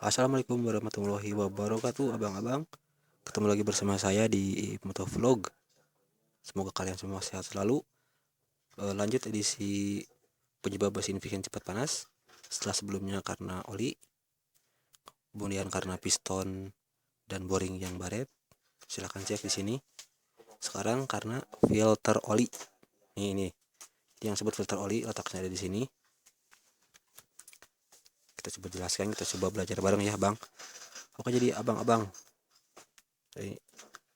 Assalamualaikum warahmatullahi wabarakatuh, abang-abang. Ketemu lagi bersama saya di Motovlog. Semoga kalian semua sehat selalu. Lanjut edisi penyebab mesin bikin cepat panas. Setelah sebelumnya karena oli, kemudian karena piston dan boring yang baret. Silahkan cek di sini. Sekarang karena filter oli. Ini yang sebut filter oli, letaknya ada di sini. Kita coba jelaskan, kita coba belajar bareng ya, Bang. Oke, jadi abang-abang,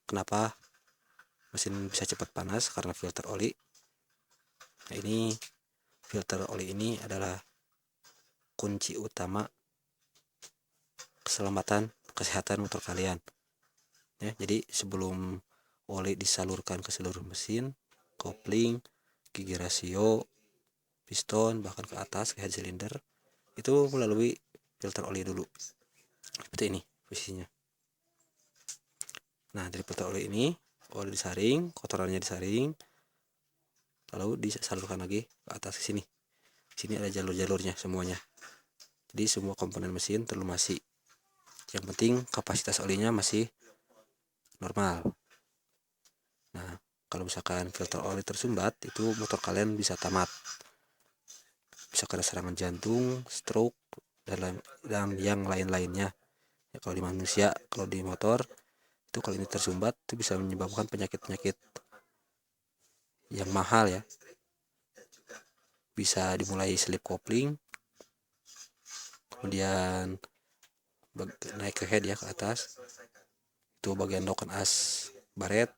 kenapa mesin bisa cepat panas? Karena filter oli. Nah, ini filter oli ini adalah kunci utama keselamatan kesehatan motor kalian ya. Jadi sebelum oli disalurkan ke seluruh mesin, kopling, gigi rasio, piston, bahkan ke atas ke head cylinder, itu melalui filter oli dulu. Seperti ini posisinya. Nah, dari filter oli ini oli disaring, kotorannya disaring, lalu disalurkan lagi ke atas ke sini. Sini ada jalur-jalurnya semuanya. Jadi semua komponen mesin terlumasi. Yang penting kapasitas olinya masih normal. Nah, kalau misalkan filter oli tersumbat, itu motor kalian bisa tamat. Bisa kena serangan jantung, stroke, dan yang lain-lainnya. Ya, kalau di manusia, kalau di motor, itu kalau ini tersumbat, itu bisa menyebabkan penyakit-penyakit yang mahal ya. Bisa dimulai slip kopling, kemudian naik ke head ya, ke atas. Itu bagian lock as baret,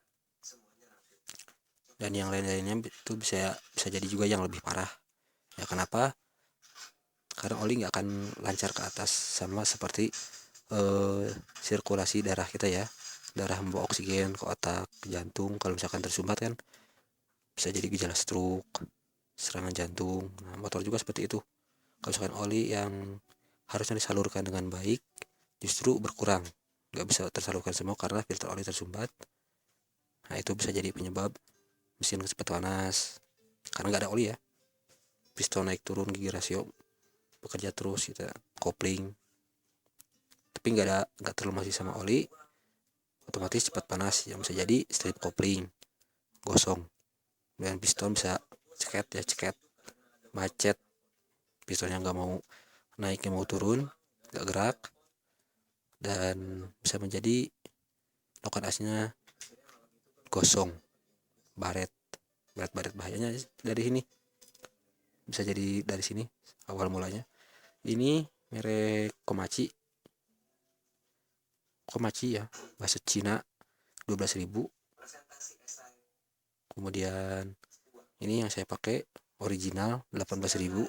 dan yang lain-lainnya itu bisa jadi juga yang lebih parah ya. Kenapa? Karena oli nggak akan lancar ke atas, sama seperti sirkulasi darah kita ya. Darah membawa oksigen ke otak, ke jantung. Kalau misalkan tersumbat kan bisa jadi gejala stroke, serangan jantung. Nah, motor juga seperti itu. Kalau misalkan oli yang harusnya disalurkan dengan baik justru berkurang, nggak bisa tersalurkan semua karena filter oli tersumbat. Nah, itu bisa jadi penyebab mesin cepat panas karena nggak ada oli ya. Piston naik turun, gigi rasio bekerja terus, kita kopling tapi nggak terlalu sama oli, otomatis cepat panas. Yang bisa jadi strip kopling gosong, dan piston bisa ceket macet, pistonnya nggak mau naik, nggak mau turun, nggak gerak, dan bisa menjadi lokan asnya gosong, baret. Bahayanya dari sini, bisa jadi dari sini awal mulanya. Ini merek Komachi ya, bahasa Cina, 12.000. Kemudian ini yang saya pakai original 18.000.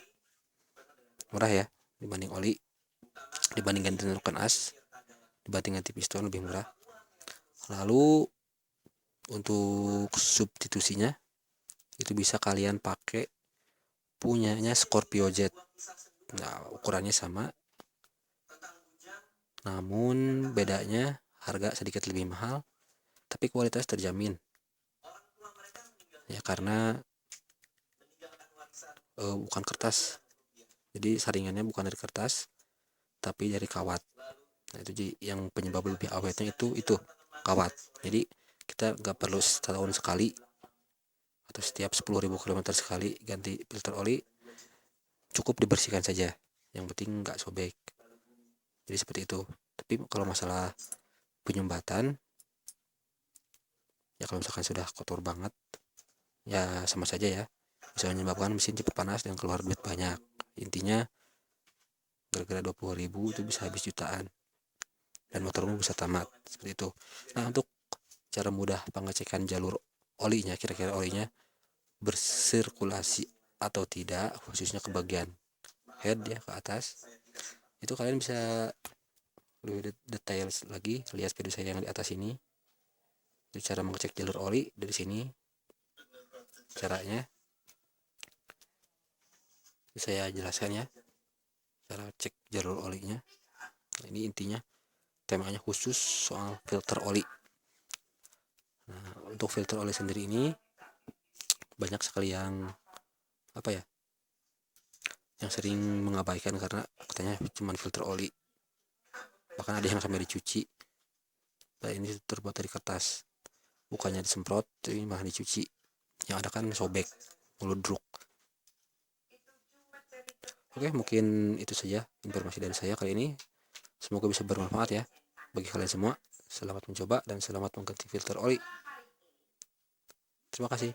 Murah ya dibanding oli, dibanding ganti lokan as, dibanding ganti piston lebih murah. Lalu untuk substitusinya itu bisa kalian pakai punyanya Scorpio Jet. Nah, ukurannya sama, namun bedanya harga sedikit lebih mahal, tapi kualitas terjamin ya, karena bukan kertas. Jadi saringannya bukan dari kertas tapi dari kawat. Nah, itu yang penyebab lebih awetnya itu kawat. Jadi kita nggak perlu setahun sekali atau setiap 10.000 km sekali ganti filter oli, cukup dibersihkan saja, yang penting nggak sobek. Jadi seperti itu. Tapi kalau masalah penyumbatan ya, kalau misalkan sudah kotor banget ya sama saja ya, bisa menyebabkan mesin cepat panas dan keluar duit banyak. Intinya gara-gara 20.000 itu bisa habis jutaan dan motormu bisa tamat, seperti itu. Nah, untuk cara mudah pengecekan jalur olinya, kira-kira olinya bersirkulasi atau tidak, khususnya ke bagian head ya, ke atas, itu kalian bisa lebih detail lagi lihat video saya yang di atas ini. Itu cara mengecek jalur oli dari sini caranya. Saya jelaskan ya cara cek jalur olinya. Nah, ini intinya temanya khusus soal filter oli. Nah, untuk filter oli sendiri ini banyak sekali yang yang sering mengabaikan karena katanya cuma filter oli, bahkan ada yang sampai dicuci. Nah, ini terbuat dari kertas, bukannya disemprot tapi malah dicuci, yang ada kan sobek, meludruk. Oke, mungkin itu saja informasi dari saya kali ini. Semoga bisa bermanfaat ya bagi kalian semua. Selamat mencoba dan selamat mengganti filter oli. Terima kasih.